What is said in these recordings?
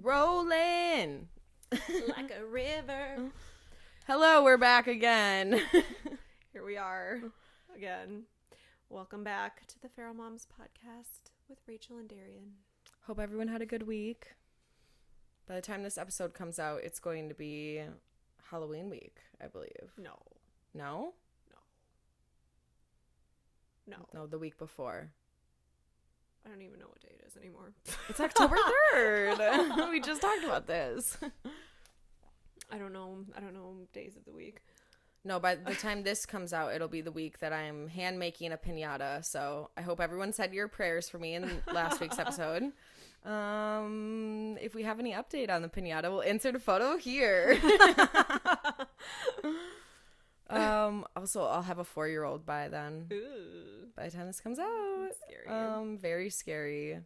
Rolling like a river. Hello, we're back again. Here we are again. Welcome back to the Feral Moms podcast with Rachel and Darian. Hope everyone had a good week. By the time this episode comes out, it's going to be Halloween week, I believe. No, No? No, the week before. I don't even know what day it is anymore. It's October 3rd. We just talked about this. I don't know days of the week. No, by the time this comes out, it'll be the week that I'm hand making a piñata. So I hope everyone said your prayers for me in last week's episode. If we have any update on the piñata, we'll insert a photo here. Also, I'll have a 4-year-old by then. Ooh. By the time this comes out. Scary. Very scary.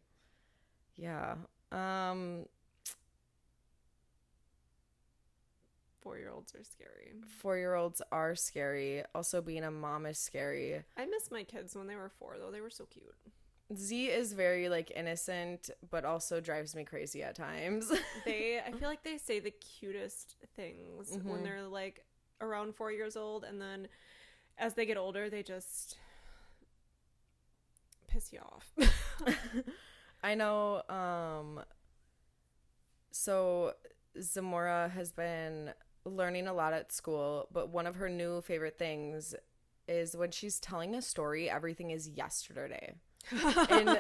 Yeah. 4-year-olds are scary. 4-year-olds are scary. Also, being a mom is scary. I miss my kids when they were 4, though. They were so cute. Z is very, innocent, but also drives me crazy at times. I feel like they say the cutest things when they're, around 4 years old, and then as they get older, they just piss you off. I know, so Zamora has been learning a lot at school, but one of her new favorite things is when she's telling a story, everything is yesterday. And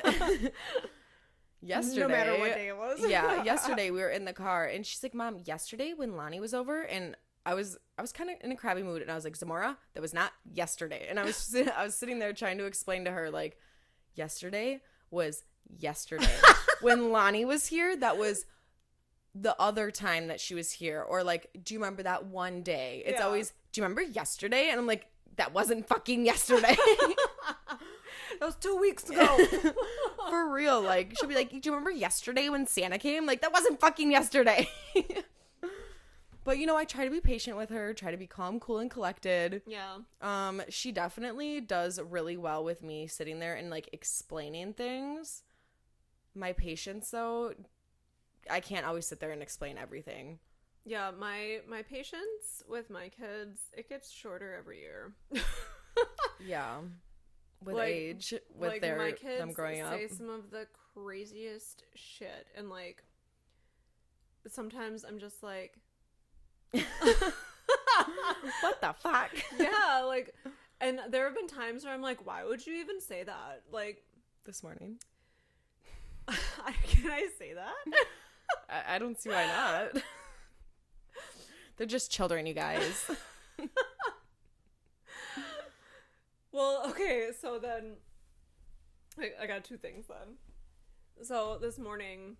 yesterday, no matter what day it was. Yeah, yesterday we were in the car and she's like, Mom, yesterday when Lonnie was over, and I was kind of in a crabby mood, and I was like, Zamora, that was not yesterday. And I was sitting there trying to explain to her, yesterday was yesterday. When Lonnie was here, that was the other time that she was here. Or do you remember that one day? It's always, do you remember yesterday? And I'm like, that wasn't fucking yesterday. That was 2 weeks ago. For real. She'll be like, do you remember yesterday when Santa came? That wasn't fucking yesterday. But, I try to be patient with her, try to be calm, cool, and collected. Yeah. She definitely does really well with me sitting there and, explaining things. My patience, though, I can't always sit there and explain everything. Yeah, my patience with my kids, it gets shorter every year. Yeah. With age, with my kids them growing up. say some of the craziest shit, and, sometimes I'm just like... What the fuck? Yeah, and there have been times where I'm like, why would you even say that? This morning. Can I say that? I don't see why not. They're just children, you guys. Well, okay, so then I got 2 things then. So this morning,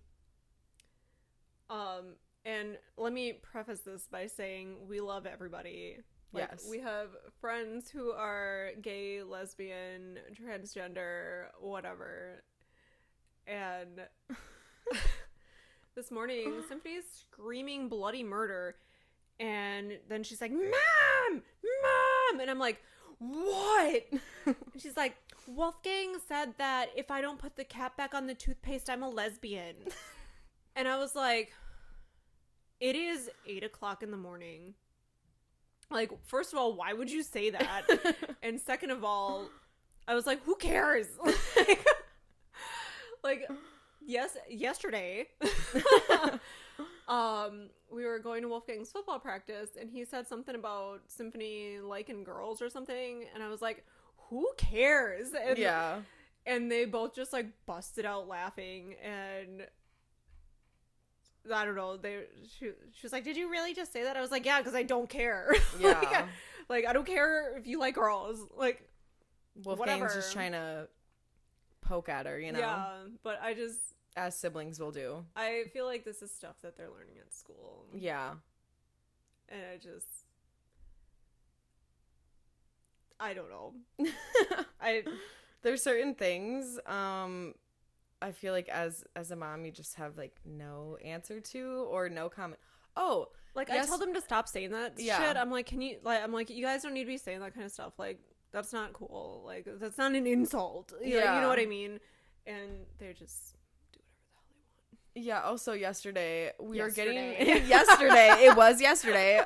and let me preface this by saying we love everybody. Yes. We have friends who are gay, lesbian, transgender, whatever. And this morning, Symphony's screaming bloody murder. And then she's like, Mom! And I'm like, what? And she's like, Wolfgang said that if I don't put the cap back on the toothpaste, I'm a lesbian. And I was like... It is 8:00 in the morning. First of all, why would you say that? And second of all, I was like, who cares? Yes, yesterday, we were going to Wolfgang's football practice, and he said something about Symphony liking girls or something, and I was like, who cares? And, yeah. And they both just busted out laughing, and I don't know. She was like, did you really just say that? I was like, yeah, because I don't care. Yeah. I don't care if you like girls. Wolfgang's just trying to poke at her, Yeah, but I just... As siblings will do. I feel like this is stuff that they're learning at school. Yeah. And I don't know. There's certain things, I feel like as a mom, you just have no answer to or no comment. Oh, yes. I told them to stop saying that shit. I'm like, you guys don't need to be saying that kind of stuff. That's not cool. That's not an insult. You know what I mean? And they just do whatever the hell they want. Yeah, also yesterday we were Yesterday. getting yesterday. It was yesterday.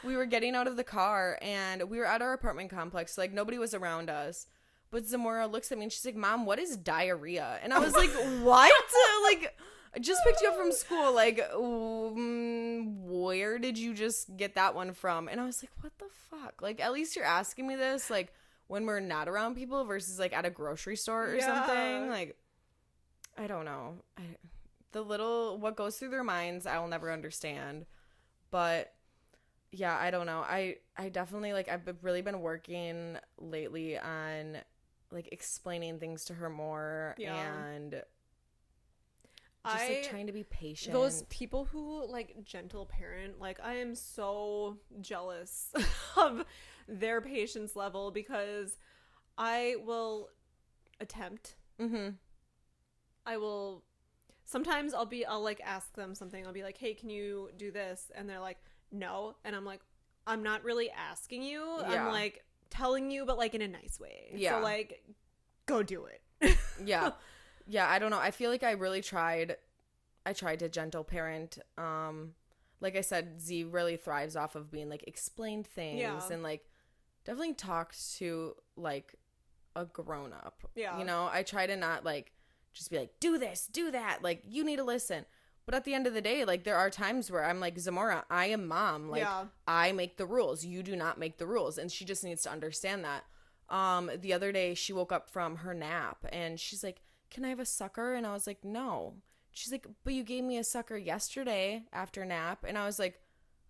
We were getting out of the car and we were at our apartment complex. Like nobody was around us. But Zamora looks at me and she's like, "Mom, what is diarrhea?" And I was like, "What?" Like I just picked you up from school. Like, where did you just get that one from? And I was like, "What the fuck?" Like at least you're asking me this like when we're not around people versus like at a grocery store or something. Like I don't know. The little what goes through their minds I will never understand, but yeah, I don't know. I definitely like I've really been working lately on like explaining things to her more and just like trying to be patient. Those people who like gentle parent, like I am so jealous of their patience level because I will attempt. I will sometimes I'll like ask them something. I'll be like, "Hey, can you do this?" And they're like, "No." And I'm like, "I'm not really asking you. Yeah. I'm like telling you, but like in a nice way. Yeah. So like go do it." Yeah. Yeah, I don't know. I feel like I really tried to gentle parent. Like I said, Z really thrives off of being like explained things and like definitely talks to like a grown up. Yeah. You know, I try to not like just be like, do this, do that. Like, you need to listen. But at the end of the day, like, there are times where I'm like, Zamora, I am mom. Like, I make the rules. You do not make the rules. And she just needs to understand that. The other day, she woke up from her nap and she's like, "Can I have a sucker?" And I was like, "No." She's like, "But you gave me a sucker yesterday after nap." And I was like,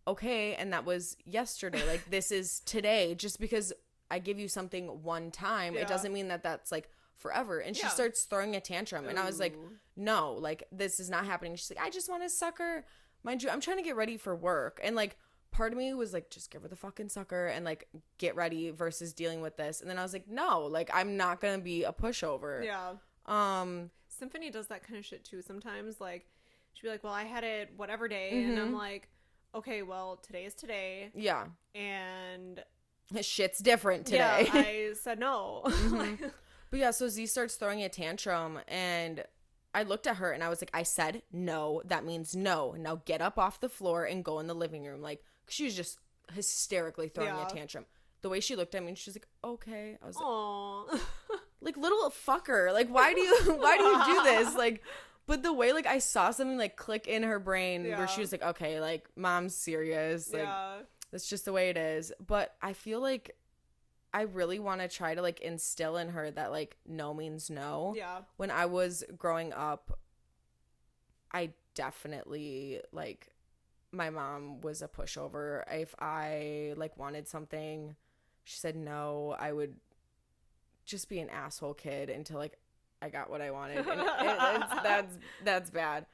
"Okay." And that was yesterday. Like, this is today. Just because I give you something one time, it doesn't mean that that's like forever. And she starts throwing a tantrum and I was like, "No, like this is not happening." She's like, "I just want a sucker." Mind you, I'm trying to get ready for work and like part of me was like, just give her the fucking sucker and like get ready versus dealing with this. And then I was like, no, like I'm not gonna be a pushover. Symphony does that kind of shit too sometimes. Like she'd be like, "Well, I had it whatever day," and I'm like, "Okay, well, today is today." And shit's different today. I said no. But yeah, so Z starts throwing a tantrum and I looked at her and I was like, "I said no. That means no. Now get up off the floor and go in the living room." Like, she was just hysterically throwing a tantrum. The way she looked at me and she's like, "Okay." I was like, "Aww." Like, little fucker. Like, why do you do this? Like, but the way like I saw something like click in her brain where she was like, "Okay, like mom's serious." Like that's just the way it is. But I feel like I really want to try to like instill in her that like no means no. When I was growing up, I definitely like my mom was a pushover. If I like wanted something, she said no, I would just be an asshole kid until like I got what I wanted. And that's bad.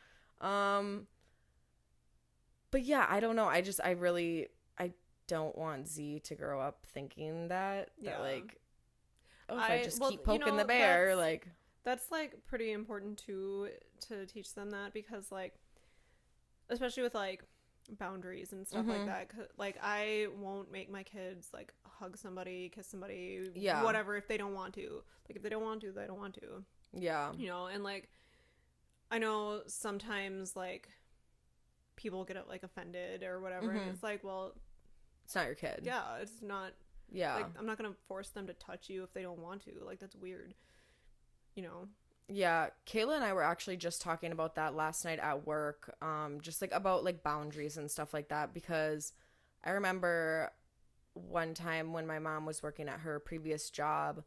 But yeah, I don't know. I don't want Z to grow up thinking that like, oh, if I just keep poking the bear, like that's like pretty important too, to teach them that, because like especially with like boundaries and stuff like that, like I won't make my kids like hug somebody, kiss somebody, whatever, if they don't want to. Like if they don't want to, they don't want to, you know. And like I know sometimes like people get like offended or whatever, and it's like, well, it's not your kid. It's not. Like, I'm not gonna force them to touch you if they don't want to. Like, that's weird, you know. Kayla and I were actually just talking about that last night at work, just like about like boundaries and stuff like that, because I remember one time when my mom was working at her previous job,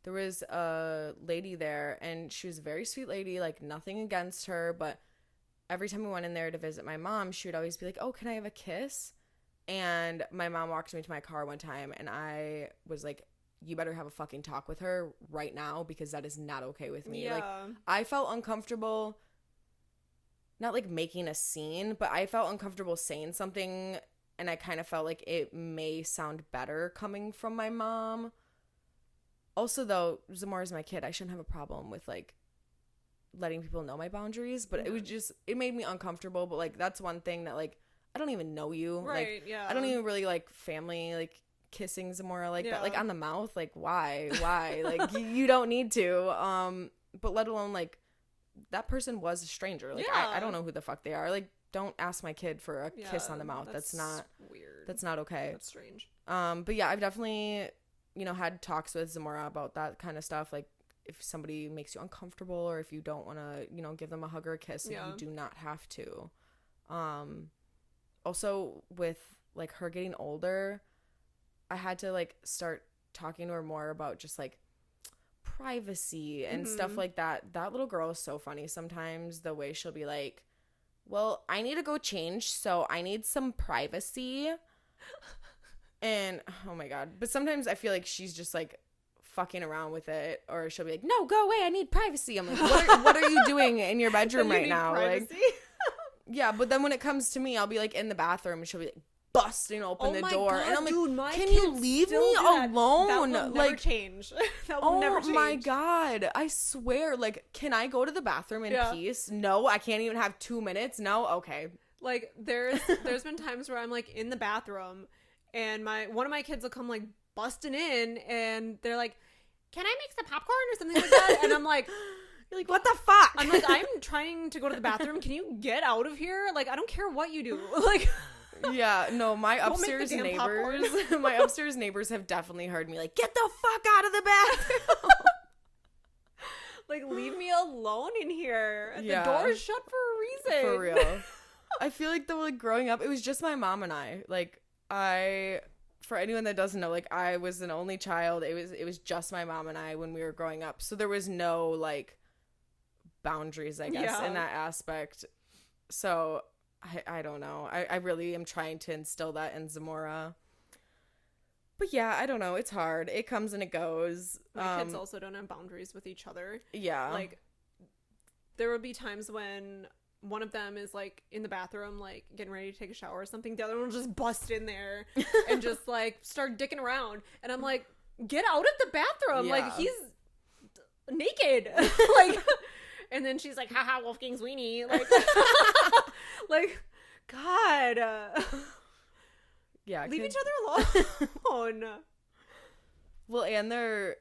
there was a lady there and she was a very sweet lady, like nothing against her, but every time we went in there to visit my mom, she would always be like, "Oh, can I have a kiss?" And my mom walked me to my car one time and I was like, "You better have a fucking talk with her right now, because that is not okay with me." Like, I felt uncomfortable, not like making a scene, but I felt uncomfortable saying something, and I kind of felt like it may sound better coming from my mom. Also, though, Zamora's my kid. I shouldn't have a problem with like letting people know my boundaries, but it was just, it made me uncomfortable. But like, that's one thing that like, I don't even know you. Right, like, I don't even really like family, like kissing Zamora like that, like on the mouth. Like, why? Like, you don't need to. But let alone like that person was a stranger. Like, Yeah. I don't know who the fuck they are. Like, don't ask my kid for a kiss on the mouth. That's not weird. That's not okay. That's strange. But yeah, I've definitely, had talks with Zamora about that kind of stuff. Like, if somebody makes you uncomfortable or if you don't want to, give them a hug or a kiss, you do not have to. Also with like her getting older, I had to like start talking to her more about just like privacy and stuff like that. That little girl is so funny sometimes, the way she'll be like, well, I need to go change, so I need some privacy. And oh my god, but sometimes I feel like she's just like fucking around with it, or she'll be like, no, go away, I need privacy. I'm like, what are you doing in your bedroom right now? Privacy? Like, yeah, but then when it comes to me, I'll be like in the bathroom and she'll be like busting open the door, God, and I'm like, dude, can you leave me alone? That will like, never change. That will never change. Oh my god, I swear. Like, can I go to the bathroom in peace? No, I can't even have 2 minutes. No, okay. Like, there's been times where I'm like in the bathroom and one of my kids will come like busting in and they're like, can I make some popcorn or something like that? And I'm like, you're like, what the fuck? I'm like, I'm trying to go to the bathroom. Can you get out of here? Like, I don't care what you do. Like, yeah, no, my upstairs neighbors have definitely heard me like, get the fuck out of the bathroom. Like, leave me alone in here. Yeah. The door is shut for a reason. For real. I feel like growing up, it was just my mom and I. Like, for anyone that doesn't know, like, I was an only child. It was just my mom and I when we were growing up. So there was no like boundaries, I guess, in that aspect. So I don't know. I really am trying to instill that in Zamora. But yeah, I don't know. It's hard. It comes and it goes. My kids also don't have boundaries with each other. Yeah. Like, there will be times when one of them is like in the bathroom, like getting ready to take a shower or something. The other one will just bust in there and just like start dicking around. And I'm like, get out of the bathroom. Yeah. Like, he's naked. Like, and then she's like, haha, Wolfgang's weenie. Like, like, God. Yeah. Leave each other alone. Well, and they're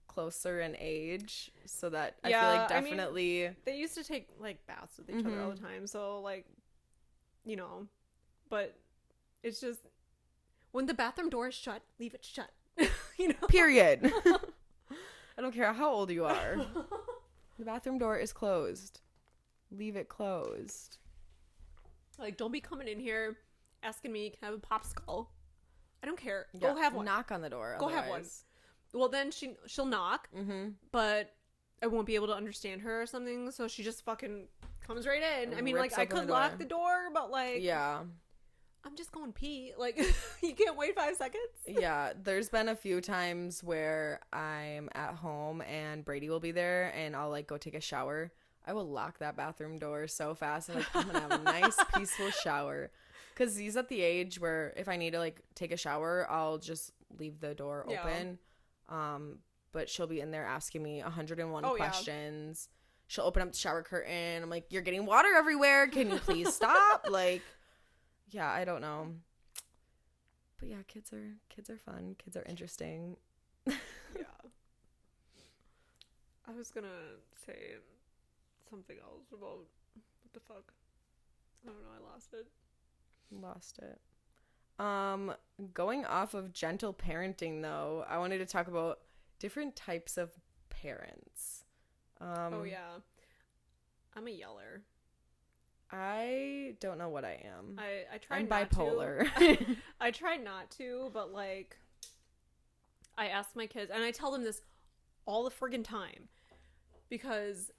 closer in age, so that I feel like definitely. I mean, they used to take like baths with each other all the time, so like, but it's just when the bathroom door is shut, leave it shut. Period. I don't care how old you are. The bathroom door is closed. Leave it closed. Like, don't be coming in here asking me, can I have a popsicle? I don't care. Yeah, go have one. Knock on the door. Go have one. Well, then she'll knock, but I won't be able to understand her or something, so she just fucking comes right in. I mean, like, I could lock the door, but like, yeah, I'm just going pee. Like, you can't wait 5 seconds. Yeah, there's been a few times where I'm at home and Brady will be there and I'll like go take a shower. I will lock that bathroom door so fast. I'm like, I'm gonna have a nice peaceful shower, because he's at the age where if I need to like take a shower, I'll just leave the door open. But she'll be in there asking me 101 questions. She'll open up the shower curtain. I'm like, you're getting water everywhere. Can you please stop? Like, yeah, I don't know. But yeah, kids are fun. Kids are interesting. Yeah. I was gonna say something else about what the fuck. I don't know, I lost it. Going off of gentle parenting though, I wanted to talk about different types of parents. Oh yeah. I'm a yeller. I don't know what I am. I tried I'm not bipolar. to. I tried not to, but like I ask my kids, and I tell them this all the friggin' time, because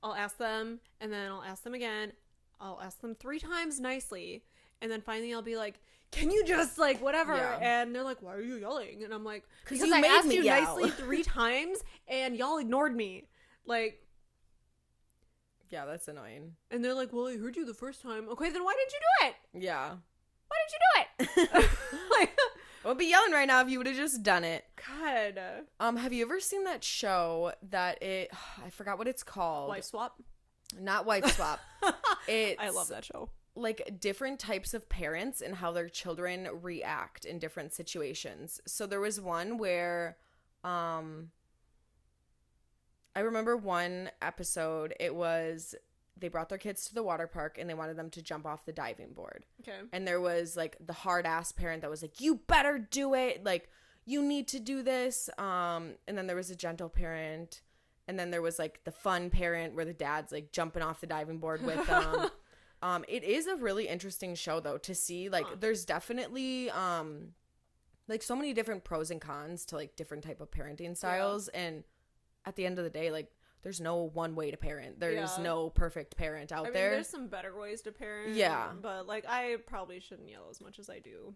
I'll ask them and then I'll ask them again. I'll ask them 3 times nicely, and then finally I'll be like, can you just like whatever? Yeah. And they're like, why are you yelling? And I'm like, because you I made asked me you yell. nicely 3 times and y'all ignored me. Like, yeah, that's annoying. and they're like, well, I heard you the first time. Okay, then why didn't you do it? Yeah. Why didn't you do it? Like, I would be yelling right now if you would have just done it. God. Have you ever seen that show that I forgot what it's called. Wife swap? Not Wife Swap. I love that show. Like different types of parents and how their children react in different situations. So there was one where I remember one episode, it was they brought their kids to the water park and they wanted them to jump off the diving board. Okay. And there was like the hard ass parent that was like, you better do it. Like, you need to do this. And then there was a gentle parent. And then there was like the fun parent where the dad's like jumping off the diving board with them. It is a really interesting show though to see. Like, there's definitely like so many different pros and cons to like different type of parenting styles. Yeah. And at the end of the day, like, there's no one way to parent. There's no perfect parent out there. There's some better ways to parent. Yeah. But like, I probably shouldn't yell as much as I do.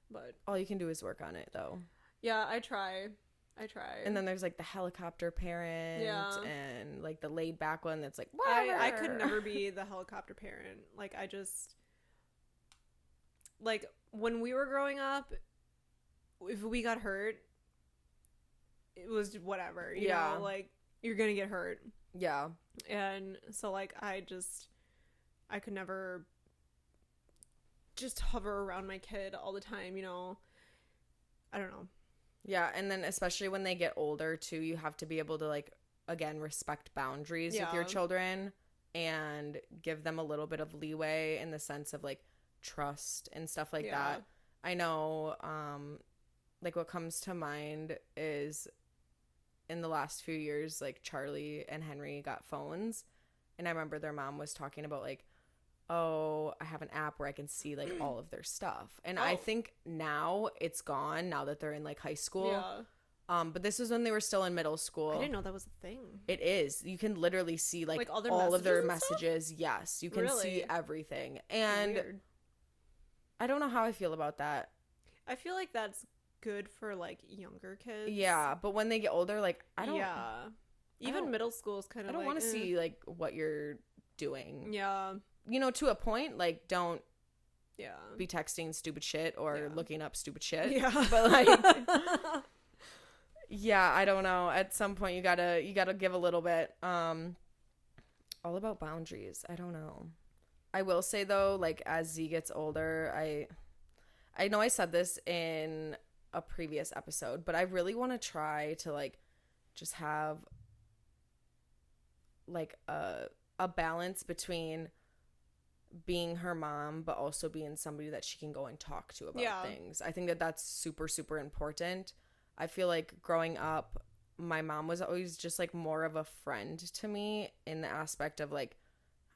But all you can do is work on it though. Yeah, I try. And then there's like the helicopter parent and like the laid back one that's like, whatever. I could never be the helicopter parent. Like, I just, like, when we were growing up, if we got hurt, it was whatever, you know, like, you're gonna get hurt. Yeah. And so like, I could never just hover around my kid all the time, you know. I don't know. Yeah, and then especially when they get older too, you have to be able to like, again, respect boundaries with your children and give them a little bit of leeway in the sense of like trust and stuff like that. I know like what comes to mind is in the last few years, like Charlie and Henry got phones, and I remember their mom was talking about like, oh, I have an app where I can see like all of their stuff. And I think now it's gone now that they're in like high school. Yeah. But this is when they were still in middle school. I didn't know that was a thing. It is. You can literally see like all of their messages. Yes, you can see everything. And weird. I don't know how I feel about that. I feel like that's good for like younger kids. Yeah, but when they get older, like I don't. Yeah. Even middle school is kind of. I don't want to see like what you're doing. Yeah. You know, to a point, like, don't be texting stupid shit or looking up stupid shit. Yeah. But like, yeah, I don't know. At some point, you gotta give a little bit. All about boundaries. I don't know. I will say though, like as Z gets older, I know I said this in a previous episode, but I really want to try to like just have like a balance between being her mom but also being somebody that she can go and talk to about things. I think that that's super, super important. I feel like growing up, my mom was always just like more of a friend to me in the aspect of like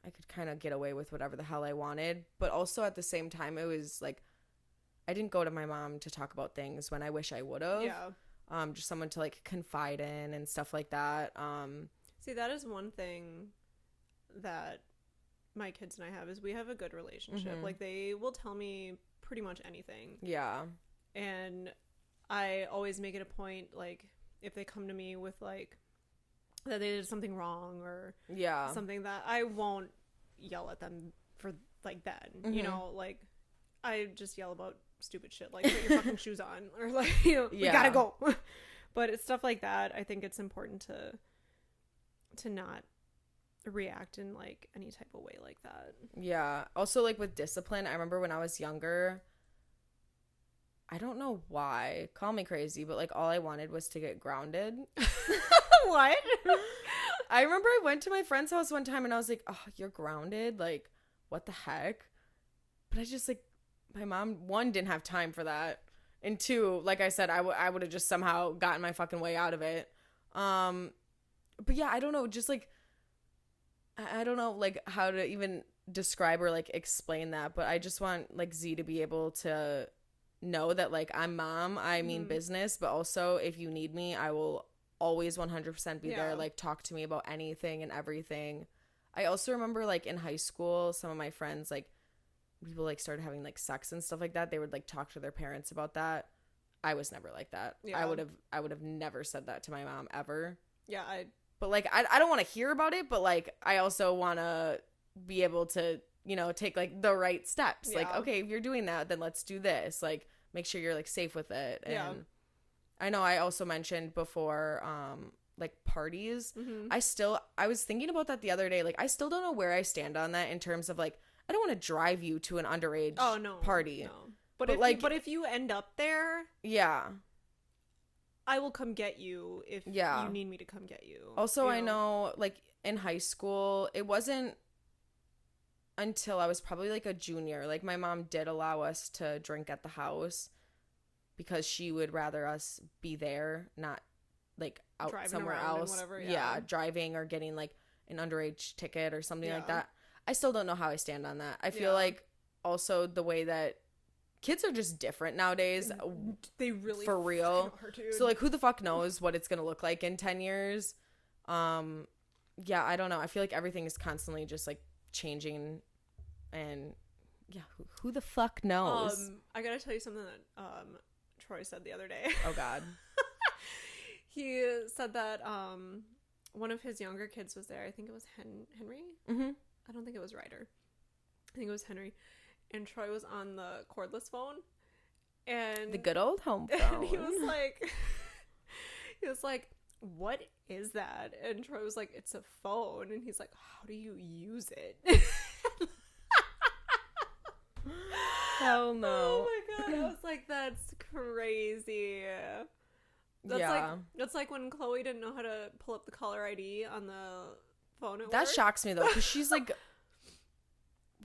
I could kind of get away with whatever the hell I wanted, but also at the same time it was like I didn't go to my mom to talk about things when I wish I would have. Yeah. Just someone to like confide in and stuff like that. See, that is one thing that my kids and I have is we have a good relationship. Mm-hmm. Like they will tell me pretty much anything. Yeah. And I always make it a point, like if they come to me with like that they did something wrong or something, that I won't yell at them for like that. Mm-hmm. You know, like I just yell about stupid shit like put your fucking shoes on or like, you know, we gotta go. But it's stuff like that. I think it's important to not react in like any type of way like that. Yeah. Also like with discipline, I remember when I was younger, I don't know why, call me crazy, but like all I wanted was to get grounded. What? I remember I went to my friend's house one time and I was like, oh, you're grounded? Like, what the heck? But I just like, my mom, one, didn't have time for that. And two, like I said, I would have just somehow gotten my fucking way out of it. But yeah, I don't know, just like, I don't know like how to even describe or like explain that, but I just want like Z to be able to know that like I'm mom, I mean business, but also if you need me, I will always 100% be there. Like talk to me about anything and everything. I also remember like in high school, some of my friends, like people like started having like sex and stuff like that. They would like talk to their parents about that. I was never like that. I would have never said that to my mom ever. Yeah, But, like, I don't want to hear about it, but, like, I also want to be able to, you know, take, like, the right steps. Yeah. Like, okay, if you're doing that, then let's do this. Like, make sure you're, like, safe with it. And I know I also mentioned before, like, parties. Mm-hmm. I was thinking about that the other day. Like, I still don't know where I stand on that in terms of, like, I don't want to drive you to an underage party. No. But if you end up there. Yeah. I will come get you if Yeah. you need me to come get you. Also, you I know, like, in high school, it wasn't until I was probably, like, a junior. Like, my mom did allow us to drink at the house because she would rather us be there, not, like, out Driving somewhere around and else. whatever, Yeah, yeah. driving or getting, like, an underage ticket or something like Yeah. that. I still don't know how I stand on that. I feel Yeah. like also the way that kids are just different nowadays. They really For real. are, dude. So, like, who the fuck knows what it's gonna look like in 10 years? Yeah, I don't know. I feel like everything is constantly just, like, changing, and yeah, who the fuck knows? I gotta tell you something that Troy said the other day. Oh God. He said that one of his younger kids was there. I think it was Henry. Mm-hmm. I don't think it was Ryder. I think it was Henry. And Troy was on the cordless phone, and The good old home phone. and he was like, "What is that?" And Troy was like, "It's a phone." And he's like, "How do you use it?" Hell no. Oh my god! I was like, "That's crazy." That's like when Chloe didn't know how to pull up the caller ID on the phone at That work. shocks me though, because she's like,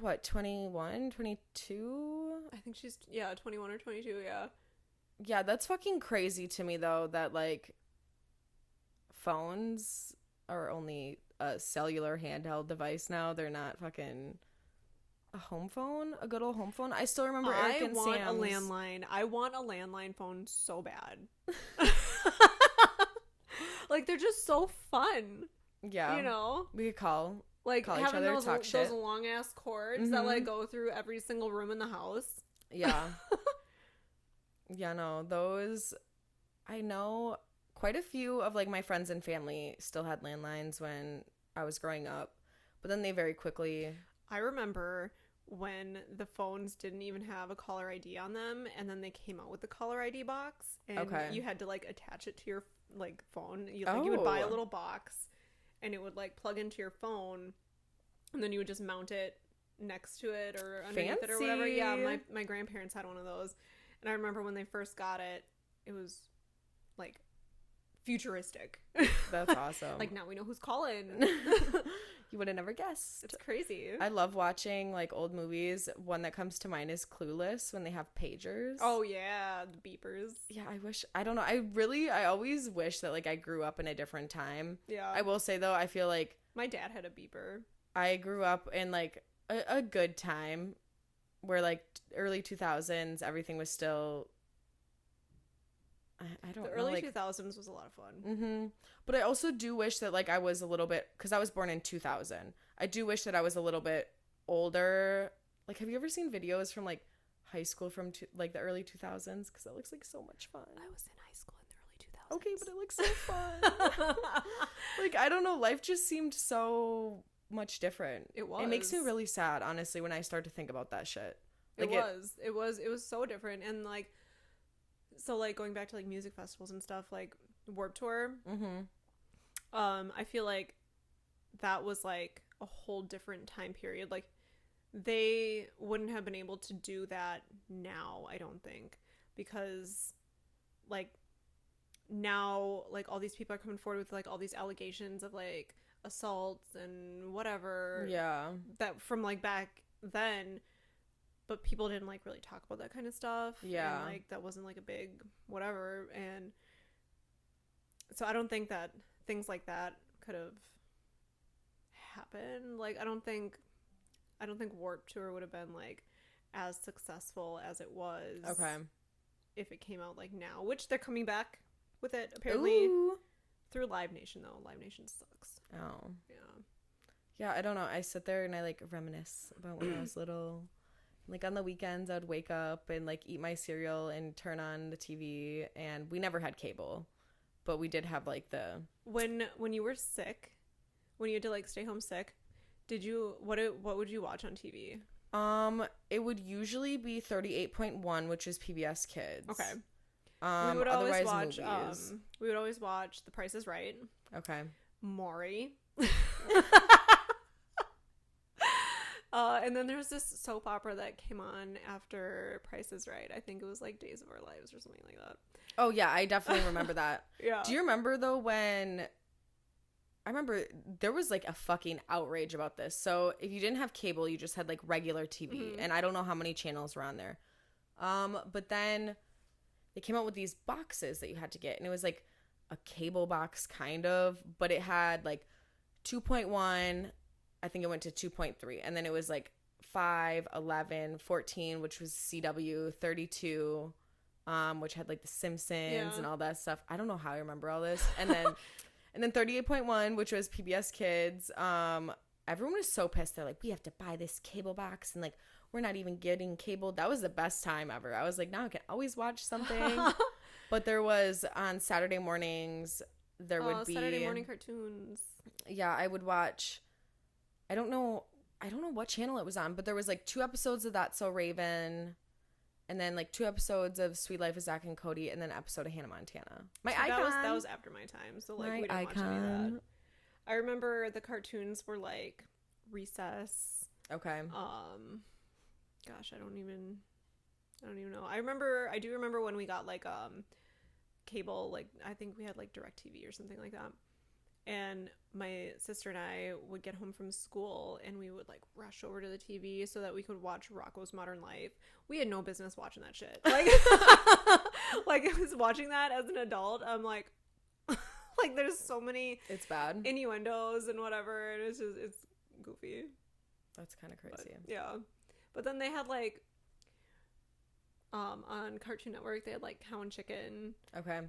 what, 21, 22? I think she's 21 or 22. Yeah. Yeah, that's fucking crazy to me though, that like phones are only a cellular handheld device now. They're not fucking a home phone, a good old home phone. I still remember Eric and want Sam's. a landline. I want a landline phone so bad. Like, they're just so fun. Yeah. You know? We could call Like, each having other, those talk shit. long ass cords that like go through every single room in the house. Yeah. Yeah, no, those, I know quite a few of like my friends and family still had landlines when I was growing up, but then they very quickly. I remember when the phones didn't even have a caller ID on them, and then they came out with the caller ID box, and Okay. you had to like attach it to your like phone. You would buy a Oh. little box, and it would like plug into your phone, and then you would just mount it next to it or underneath it or whatever. Yeah, Fancy. my grandparents had one of those, and I remember when they first got it, it was like futuristic. That's awesome. Like, now we know who's calling. You would have never guessed. It's crazy. I love watching like old movies. One that comes to mind is Clueless, when they have pagers. Oh yeah, the beepers. Yeah, I don't know. I always wish that like I grew up in a different time. Yeah. I will say though, I feel like My dad had a beeper. I grew up in like a good time where like early 2000s, everything was still, I don't The know, early like, 2000s was a lot of fun. mm-hmm. But I also do wish that like I was a little bit, because I was born in 2000. I do wish that I was a little bit older. Like, have you ever seen videos from like high school from like the early 2000s? Because that looks like so much fun. I was in high school in the early 2000s. Okay, but it looks so fun. Like, I don't know, life just seemed so much different. It was. It makes me really sad, honestly, when I start to think about that shit. Like, It was so different. And like, so like going back to like music festivals and stuff, like Warped Tour, Mm-hmm. I feel like that was like a whole different time period. Like, they wouldn't have been able to do that now, I don't think, because like now like all these people are coming forward with like all these allegations of like assaults and whatever, Yeah. that from like back then, but people didn't like really talk about that kind of stuff. Yeah. And like that wasn't like a big whatever. And so I don't think that things like that could have happened. Like, I don't think Warped Tour would have been like as successful as it was. Okay. If it came out like now, which they're coming back with it apparently. Ooh. Through Live Nation, though. Live Nation sucks. Oh. Yeah. Yeah, I don't know. I sit there and I like reminisce about when I was little. Like on the weekends, I'd wake up and like eat my cereal and turn on the TV. And we never had cable, but we did have like the. When you were sick, when you had to like stay home sick, what would you watch on TV? It would usually be 38.1, which is PBS Kids. Okay. We would always otherwise watch. movies. We would always watch The Price Is Right. Okay. Maury. And then there's this soap opera that came on after Price is Right. I think it was like Days of Our Lives or something like that. Oh yeah, I definitely remember that. Yeah. Do you remember though when I remember there was like a fucking outrage about this. So if you didn't have cable, you just had like regular TV, and I don't know how many channels were on there. But then they came out with these boxes that you had to get, and it was like a cable box kind of, but it had like 2.1, I think it went to 2.3, and then it was like 5, 11, 14, which was CW, 32, which had like The Simpsons and all that stuff. I don't know how I remember all this. And then 38.1, which was PBS Kids. Everyone was so pissed. They're like, we have to buy this cable box, and like we're not even getting cable. That was the best time ever. I was like, now I can always watch something. But there was on Saturday mornings, there would be Saturday morning cartoons. Yeah, I would watch. I don't know what channel it was on, but there was like 2 episodes of That's So Raven, and then like 2 episodes of Sweet Life of Zach and Cody, and then an episode of Hannah Montana. That was after my time, so like we didn't watch any of that. I remember the cartoons were like Recess. Okay. Gosh, I don't even know. I do remember when we got like cable, like I think we had like DirecTV or something like that. And my sister and I would get home from school and we would like rush over to the TV so that we could watch Rocko's Modern Life. We had no business watching that shit. Like, like I was watching that as an adult. I'm like, like there's so many It's bad. innuendos and whatever, and it's goofy. That's kind of crazy. But, yeah. But then they had like on Cartoon Network they had like Cow and Chicken. Okay.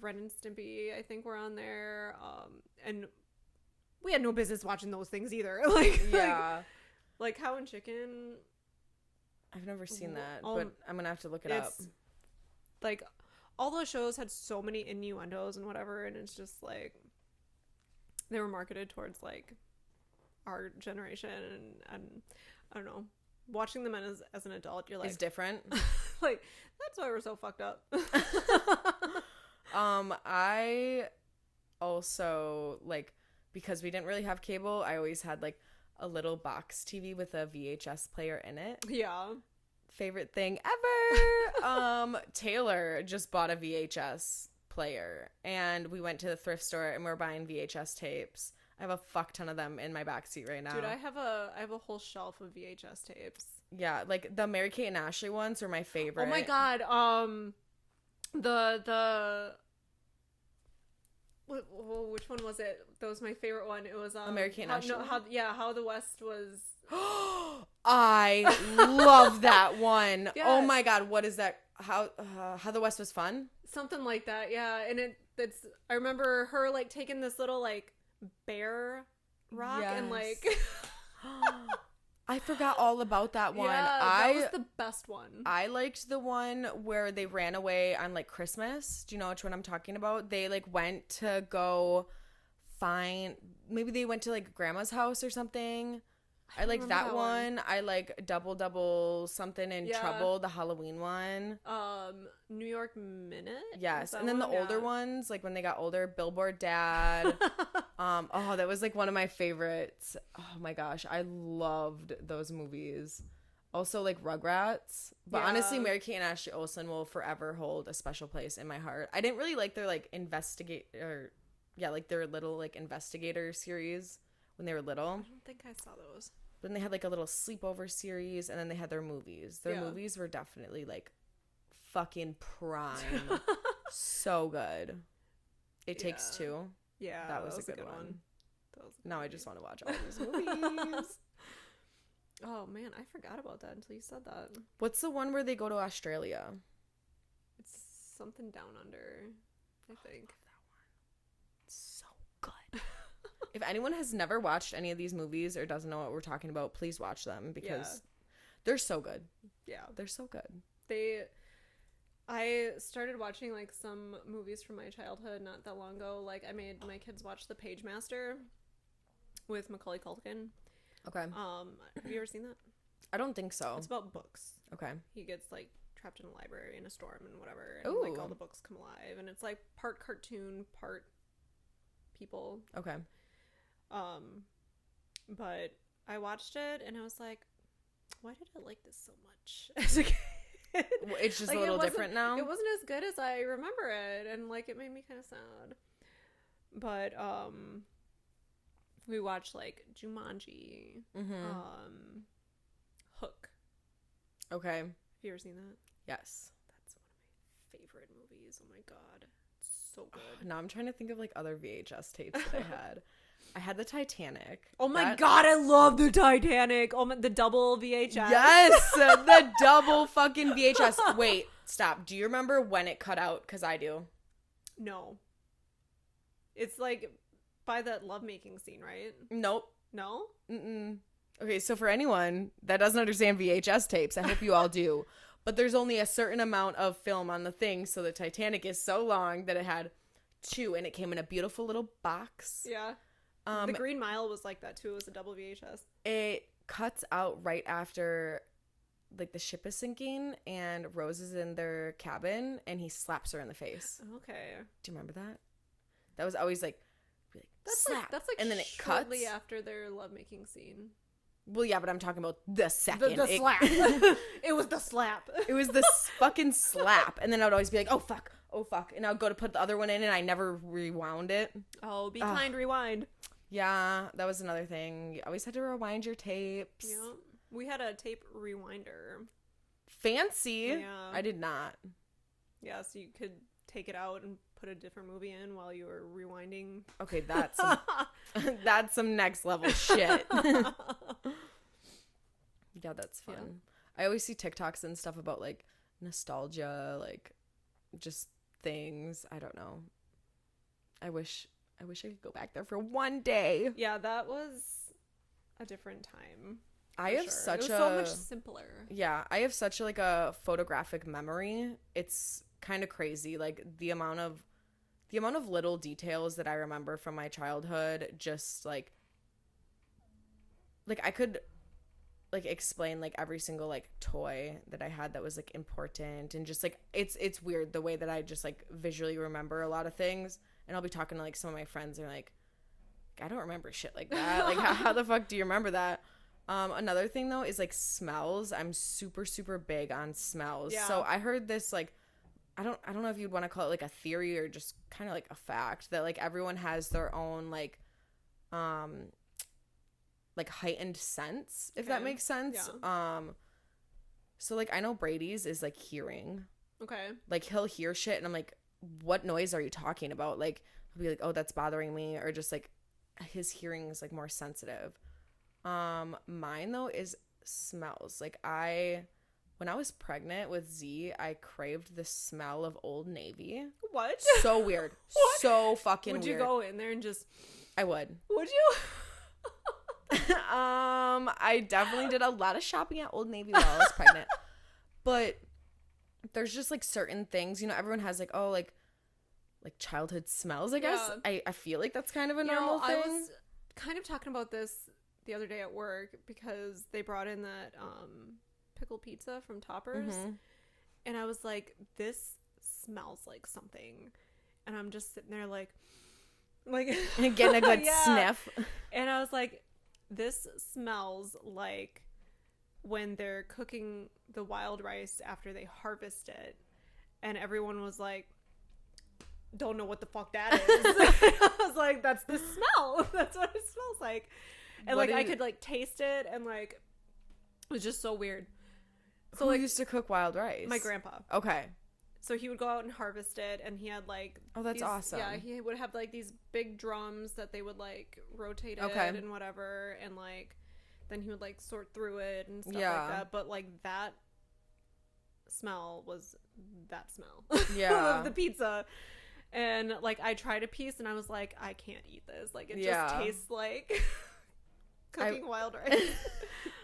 Ren and Stimpy, I think, were on there. And we had no business watching those things either. Like Cow and Chicken. I've never seen that, but I'm gonna have to look it up. Like all those shows had so many innuendos and whatever, and it's just like they were marketed towards like our generation, and I don't know. Watching them as an adult, you're like, it's different. Like that's why we're so fucked up. I also, like, because we didn't really have cable, I always had like a little box TV with a VHS player in it. Yeah. Favorite thing ever. Taylor just bought a VHS player, and we went to the thrift store and we're buying VHS tapes. I have a fuck ton of them in my backseat right now. Dude, I have a whole shelf of VHS tapes. Yeah, like the Mary Kate and Ashley ones are my favorite. Oh my god. Which one was it? That was my favorite one. It was American Ashley. How the West was. I love that one. Yeah. Oh my god, what is that? How the West was fun? Something like that, yeah. And it's I remember her like taking this little like bear rock and like. I forgot all about that one. Yeah, that was the best one. I liked the one where they ran away on like Christmas. Do you know which one I'm talking about? They like went to go find, maybe they went to like grandma's house or something. I like that one. I like Double something in Trouble, the Halloween one. New York Minute. Yes, and then the older ones, like when they got older, Billboard Dad. Oh, that was like one of my favorites. Oh my gosh, I loved those movies. Also like Rugrats, but honestly, Mary Kate and Ashley Olsen will forever hold a special place in my heart. I didn't really like their like their little like investigator series when they were little. I don't think I saw those. But then they had like a little sleepover series, and then they had their movies. Their movies were definitely like fucking prime. So good. It Takes Two. Yeah, that was a good one. Now I just want to watch all these movies. Oh man, I forgot about that until you said that. What's the one where they go to Australia? It's something Down Under, I think. So good. If anyone has never watched any of these movies or doesn't know what we're talking about, please watch them because they're so good. Yeah. They're so good. I started watching like some movies from my childhood not that long ago. Like I made my kids watch The Page Master with Macaulay Culkin. Okay. Have you ever seen that? I don't think so. It's about books. Okay. He gets like trapped in a library in a storm and whatever, and like all the books come alive, and it's like part cartoon, part people. Okay. But I watched it and I was like, why did I like this so much as a kid? It's just Like, a it little wasn't- different now. It wasn't as good as I remember it, and like it made me kind of sad. But we watched like Jumanji, Hook. Okay. Have you ever seen that? Yes. That's one of my favorite movies. Oh my god, it's so good. Now I'm trying to think of like other VHS tapes that I had. I had the Titanic. Oh my That- god, I love the Titanic. Oh my, the double VHS. Yes, the double fucking VHS. Wait, stop. Do you remember when it cut out? Because I do. No. It's like by that lovemaking scene, right? Nope. No? Mm-mm. Okay, so for anyone that doesn't understand VHS tapes, I hope you all do. But there's only a certain amount of film on the thing, so the Titanic is so long that it had 2, and it came in a beautiful little box. Yeah. The Green Mile was like that too. It was a double VHS. It cuts out right after like the ship is sinking and Rose is in their cabin and he slaps her in the face. Okay. Do you remember that? That was always like That's slap. like that's like and then it shortly cuts. after their lovemaking scene. Well, yeah, but I'm talking about the second. The It- slap. It was the slap. It was this fucking slap. And then I would always be like, oh fuck, and I would go to put the other one in and I never rewound it. Oh, be kind, rewind. Yeah, that was another thing. You always had to rewind your tapes. Yeah. We had a tape rewinder. Fancy. Yeah. I did not. Yeah, so you could take it out and put a different movie in while you were rewinding. Okay, that's some, that's some next level shit. Yeah, that's fun. Yeah. I always see TikToks and stuff about like nostalgia, like just things. I don't know. I wish I could go back there for one day. Yeah, that was a different time. I for have sure. such it was a so much simpler. Yeah, I have such like a photographic memory. It's kind of crazy, like the amount of little details that I remember from my childhood. Just like I could like explain like every single like toy that I had that was like important, and just like it's weird the way that I just like visually remember a lot of things. And I'll be talking to like some of my friends and they're like, I don't remember shit like that. Like how the fuck do you remember that? Another thing though is like smells. I'm super super big on smells. Yeah. So I heard this like I don't know if you'd want to call it like a theory or just kind of like a fact that like everyone has their own like heightened sense, if that Okay. makes sense. Yeah. So like I know Brady's is like hearing. Okay. Like he'll hear shit and I'm like, what noise are you talking about? Like he'll be like, oh, that's bothering me, or just like his hearing is like more sensitive. Mine though is smells. Like when I was pregnant with Z, I craved the smell of Old Navy. What? So weird. What? So fucking Would weird. you go in there and just? I would. Would you? I definitely did a lot of shopping at Old Navy while I was pregnant. But there's just like certain things, you know, everyone has like, oh, like childhood smells, I guess. Yeah. I feel like that's kind of a You know, normal thing. I was kind of talking about this the other day at work because they brought in that pickle pizza from Toppers, Mhm. and I was like, this smells like something, and I'm just sitting there like Getting a good Yeah. sniff. And I was like, this smells like when they're cooking the wild rice after they harvest it, and everyone was like, don't know what the fuck that is. I was like, that's the smell. That's what it smells like. And What like I is- could like taste it, and like it was just so weird. So who used to cook wild rice? My grandpa. Okay. So he would go out and harvest it, and he had like Oh, that's these- awesome. Yeah, he would have like these big drums that they would like rotate Okay. it and whatever, and like then he would like sort through it and stuff Yeah. like that. But like that smell was that smell Yeah. of the pizza. And like I tried a piece and I was like, I can't eat this. Like it Yeah. just tastes like cooking wild rice.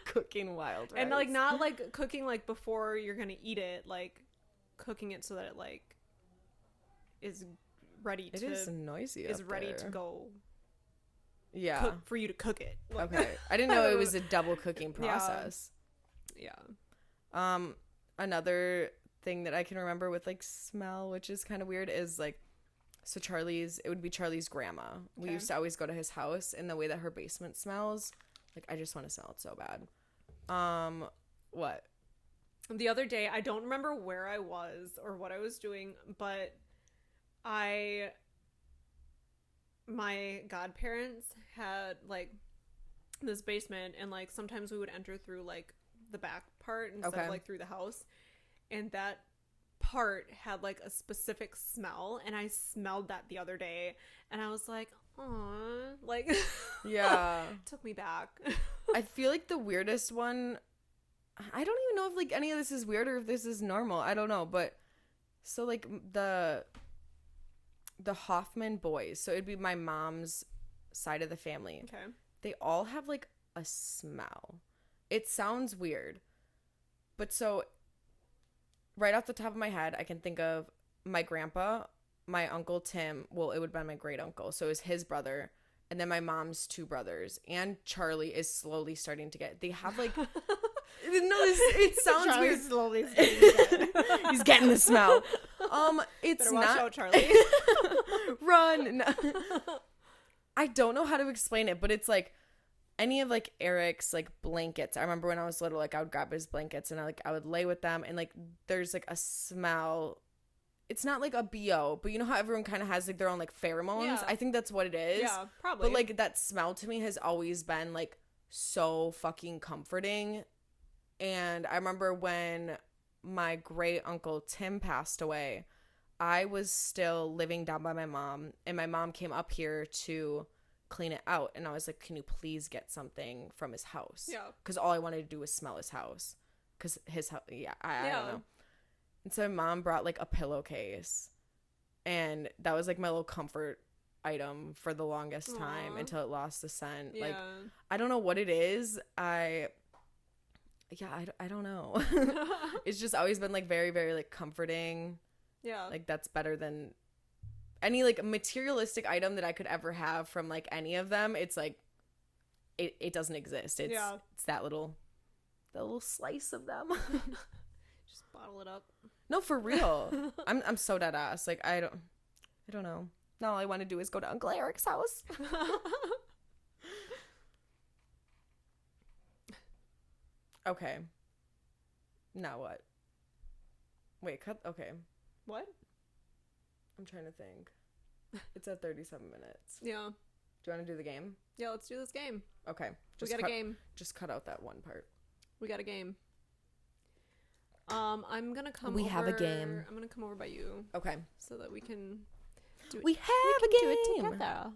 Cooking wild rice. And like not like cooking like before you're gonna eat it, like cooking it so that it like is ready It to is noisy is up ready to there. go Yeah. cook for you to cook it. Like- Okay. I didn't know it was a double cooking Yeah. process. Yeah. Another thing that I can remember with like smell, which is kind of weird, is like, so it would be Charlie's grandma. We Okay. used to always go to his house, and the way that her basement smells, Like, I just want to smell it so bad. What? The other day, I don't remember where I was or what I was doing, but my godparents had, like, this basement, and, like, sometimes we would enter through, like, the back part instead of, like, through the house, and that part had, like, a specific smell, and I smelled that the other day, and I was like, aw, like, Yeah. took me back. I feel like the weirdest one, I don't even know if, like, any of this is weird or if this is normal. I don't know, but so, like, the Hoffman boys, so it'd be my mom's side of the family. Okay. They all have, like, a smell. It sounds weird, but so right off the top of my head, I can think of my grandpa, my uncle Tim. Well, it would have been my great uncle, so it was his brother, and then my mom's two brothers, and Charlie is slowly starting to get. They have, like. No, it sounds Charlie's weird. slowly He's getting the smell. It's better not. watch out, Charlie. Run. No. I don't know how to explain it, but it's like any of like Eric's like blankets. I remember when I was little, like I would grab his blankets and I would lay with them, and like there's like a smell. It's not like a BO, but you know how everyone kind of has like their own like pheromones. Yeah. I think that's what it is. Yeah, probably. But like that smell to me has always been like so fucking comforting. And I remember when my great uncle Tim passed away, I was still living down by my mom, and my mom came up here to clean it out, and I was like, can you please get something from his house? Yeah. Because all I wanted to do was smell his house. Because his house, I don't know. And so my mom brought like a pillowcase, and that was like my little comfort item for the longest time until it lost the scent. Yeah. Like, I don't know what it is. I don't know. It's just always been like very, very like comforting. Yeah. Like that's better than any like materialistic item that I could ever have from like any of them. It's like it doesn't exist. It's that little slice of them. Just bottle it up. No, for real. I'm so dead ass. Like I don't know. Now all I want to do is go to Uncle Eric's house. Okay. Now what? Wait, cut. Okay. What? I'm trying to think. It's at 37 minutes. Yeah. Do you want to do the game? Yeah, let's do this game. Okay. We got a game. Just cut out that one part. We got a game. I'm gonna come. We have a game. I'm gonna come over by you. Okay. So that we can do it. We have a game. Do it together.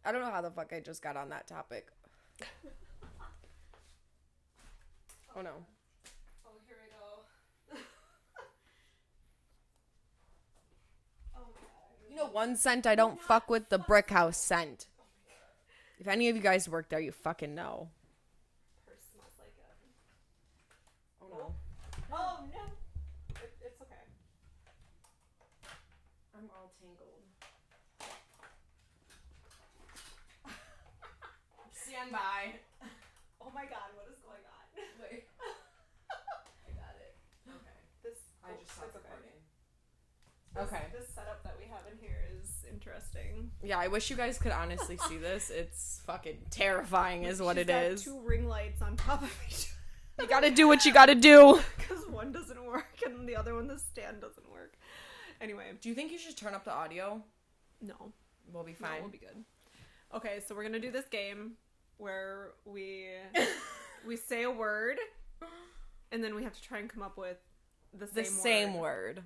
I don't know how the fuck I just got on that topic. Oh no. Oh, here we go. Oh my god. You know one scent I don't fuck with? The Brick House scent. If any of you guys work there, you fucking know. Purse smells like it. Oh no. Oh no. It's okay. I'm all tangled. Stand by. Oh my god, what is going on? Wait. I got it. Okay. I just stopped recording. Okay. This setup that we have in here is interesting. Yeah, I wish you guys could honestly see this. It's fucking terrifying is what She's it got is. 2 ring lights on top of each You gotta do what you gotta do. because one doesn't work and the other one, the stand, doesn't work. Anyway. Do you think you should turn up the audio? No. We'll be No, fine. we'll be good. Okay, so we're gonna do this game where we say a word and then we have to try and come up with the same word.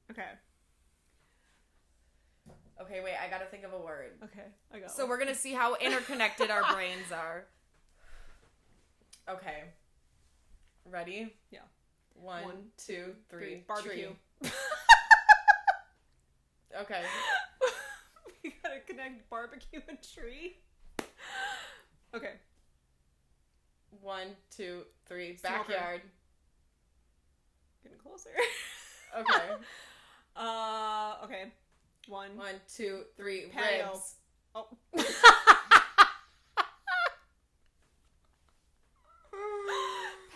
Okay. Okay, wait, I gotta think of a word. Okay, I got So one. we're gonna see how interconnected our brains are. Okay. Ready? Yeah. 1, 2, 3. Barbecue. Tree. Okay. We gotta connect barbecue and tree. Okay. 1, 2, 3. Smoker. Backyard. Getting closer. Okay. Okay. 1, 2, 3. Patio. Ribs. Oh.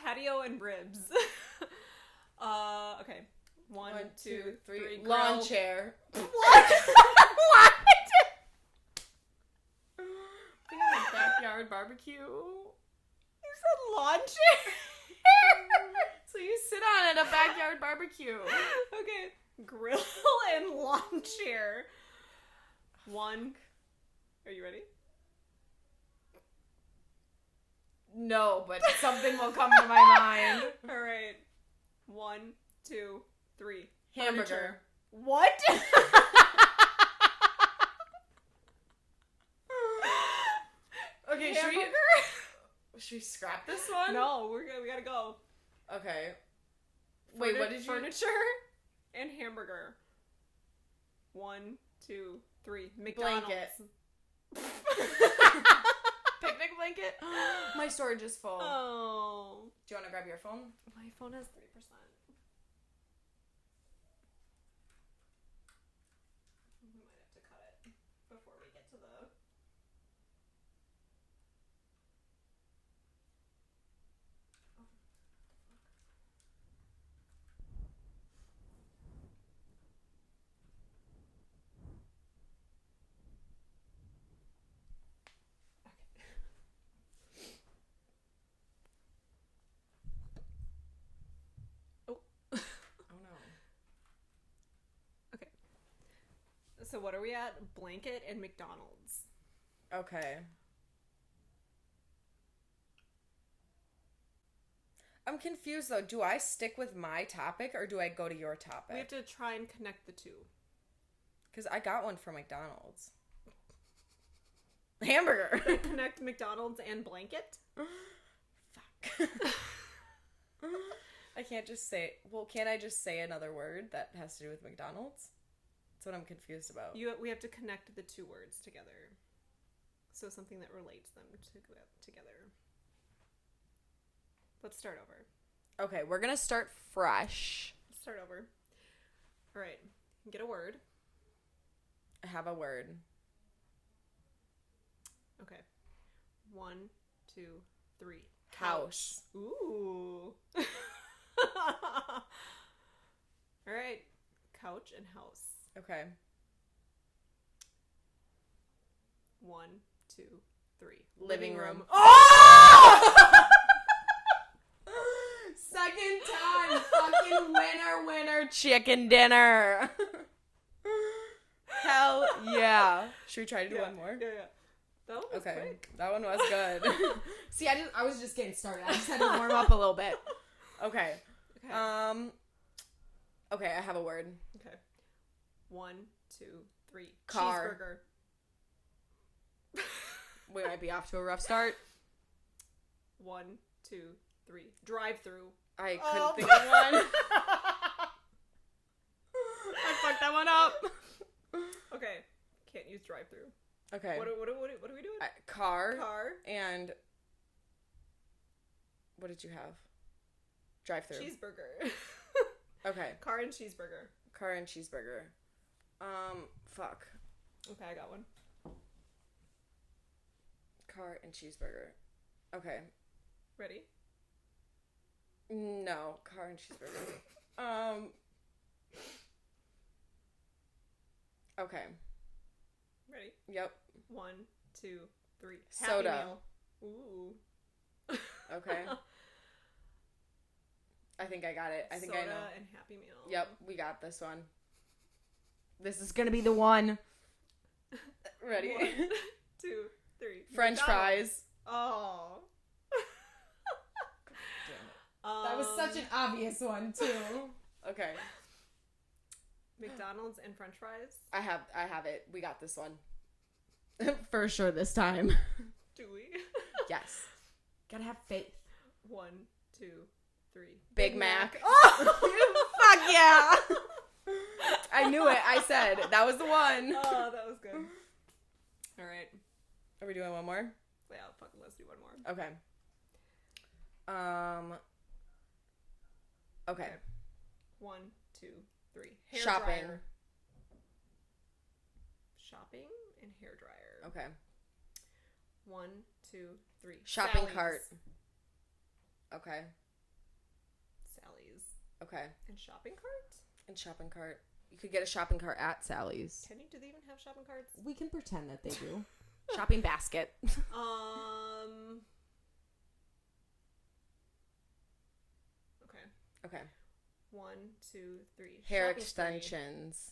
Patio and ribs. Okay. 1, 2, 3. Lawn grill. chair. What? What? backyard barbecue. You said lawn chair. So you sit on at a backyard barbecue. Okay. Grill and lawn chair. 1. Are you ready? No, but something will come to my mind. All right. 1, 2, 3. Hamburger. Furniture. What? Okay, should we scrap this one? No, we gotta go. Okay. Wait, what did you... Furniture and hamburger. 1, 2, 3. McDonald's. Blanket. Picnic blanket? My storage is full. Oh. Do you want to grab your phone? My phone has 3%. We might have to cut it before we get to the... Oh no. Okay. So what are we at? Blanket and McDonald's. Okay. I'm confused though. Do I stick with my topic or do I go to your topic? We have to try and connect the two. Because I got one from McDonald's. Hamburger. Connect McDonald's and blanket? Fuck. I can't just say... Well, can't I just say another word that has to do with McDonald's? That's what I'm confused about. We have to connect the two words together. So something that relates them together. Let's start over. Okay, we're gonna start fresh. Let's start over. All right. Get a word. I have a word. Okay. 1, 2, 3. House. Ooh. All right. Couch and house. Okay. 1, 2, 3. Living room. Oh! Second time. Fucking winner, chicken dinner. Hell yeah. Should we try to do one more? Yeah. That one was Okay. quick. That one was good. See, I was just getting started. I just had to warm up a little bit. Okay. Okay. Okay, I have a word. Okay. 1, 2, 3. Car. Cheeseburger. We might be off to a rough start. 1, 2, 3. Drive-through. I couldn't think of one. I fucked that one up. Okay. Can't use drive-through. Okay. What are we doing? Car. Car. And what did you have? Drive-through. Cheeseburger. Okay. Car and cheeseburger. Car and cheeseburger. Fuck. Okay, I got one. Car and cheeseburger. Okay. Ready? No, car and cheeseburger. Okay. Ready? Yep. 1, 2, 3. Soda. Happy Meal. Ooh. Okay. I think I got it. I think I know. Soda and Happy Meal. Yep, we got this one. This is gonna be the one. Ready? 1, 2, 3. French fries. Oh. That was such an obvious one too. Okay. McDonald's and French fries. I have it. We got this one. For sure this time. Do we? Yes. Gotta have faith. 1, 2, 3. Big Mac. Oh, fuck yeah! I knew it. I said that was the one. Oh, that was good. All right. Are we doing one more? Yeah, fucking let's do one more. Okay. Okay. 1, 2, 3. Hair Shopping. dryer. Shopping and hair dryer. Okay. 1, 2, 3. Shopping Sally's. cart. Okay. Sally's. Okay. And shopping cart? And shopping cart. You could get a shopping cart at Sally's. Do they even have shopping carts? We can pretend that they do. Shopping basket. Okay. Okay. 1, 2, 3. Hair Shopping spree. extensions.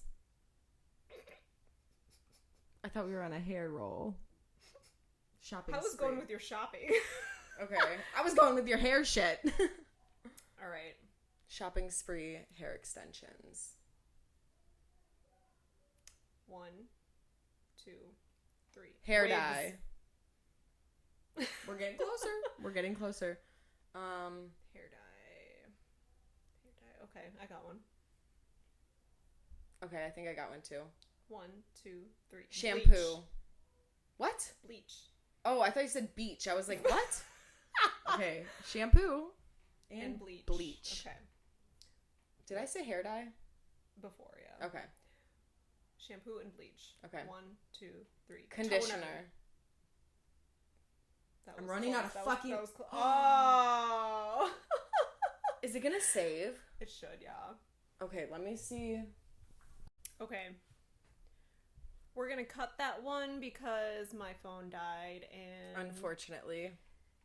I thought we were on a hair roll. Shopping I was spree. going with your shopping. Okay. I was going with your hair shit. All right. Shopping spree, hair extensions. 1, 2, 3. Hair Wigs. dye. We're getting closer. We're getting closer. Hair dye. Hair dye. Okay, I got one. Okay, I think I got one too. 1, 2, 3. Shampoo. Bleach. What? Bleach. Oh, I thought you said beach. I was like, what? Okay, shampoo And bleach. Bleach. Okay. Did I say hair dye? Before, yeah. Okay. Shampoo and bleach. Okay. 1, 2, 3. Conditioner. Toner. That I'm was running out of close. That was- fucking- that was close. Oh. Is it gonna save? It should, yeah. Okay, let me see. Okay. We're gonna cut that one because my phone died Unfortunately.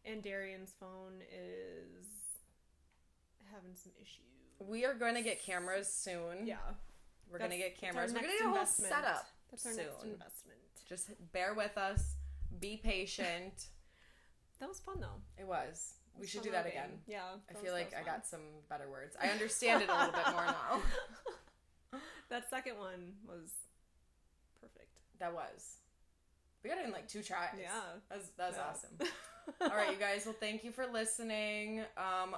and Darian's phone is having some issues. We are going to get cameras soon. Yeah. We're going to get That's our cameras. We're going next to get a whole investment. setup That's our soon. next investment. Just bear with us. Be patient. That was fun though. It was. We should Fun do that little again. game. Yeah. I that feel was like I fun. got some better words. I understand it a little bit more now. That second one was perfect. That was. We got it in like 2 tries. Yeah. That's Yeah. awesome. All right, you guys. Well, thank you for listening.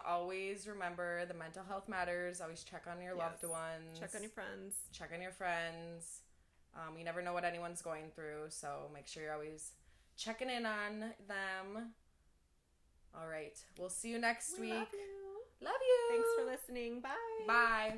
Always remember the mental health matters. Always check on your loved Yes. ones. Check on your friends. Check on your friends. You never know what anyone's going through, so make sure you're always checking in on them. All right. We'll see you next week. Love you. Love you. Thanks for listening. Bye. Bye.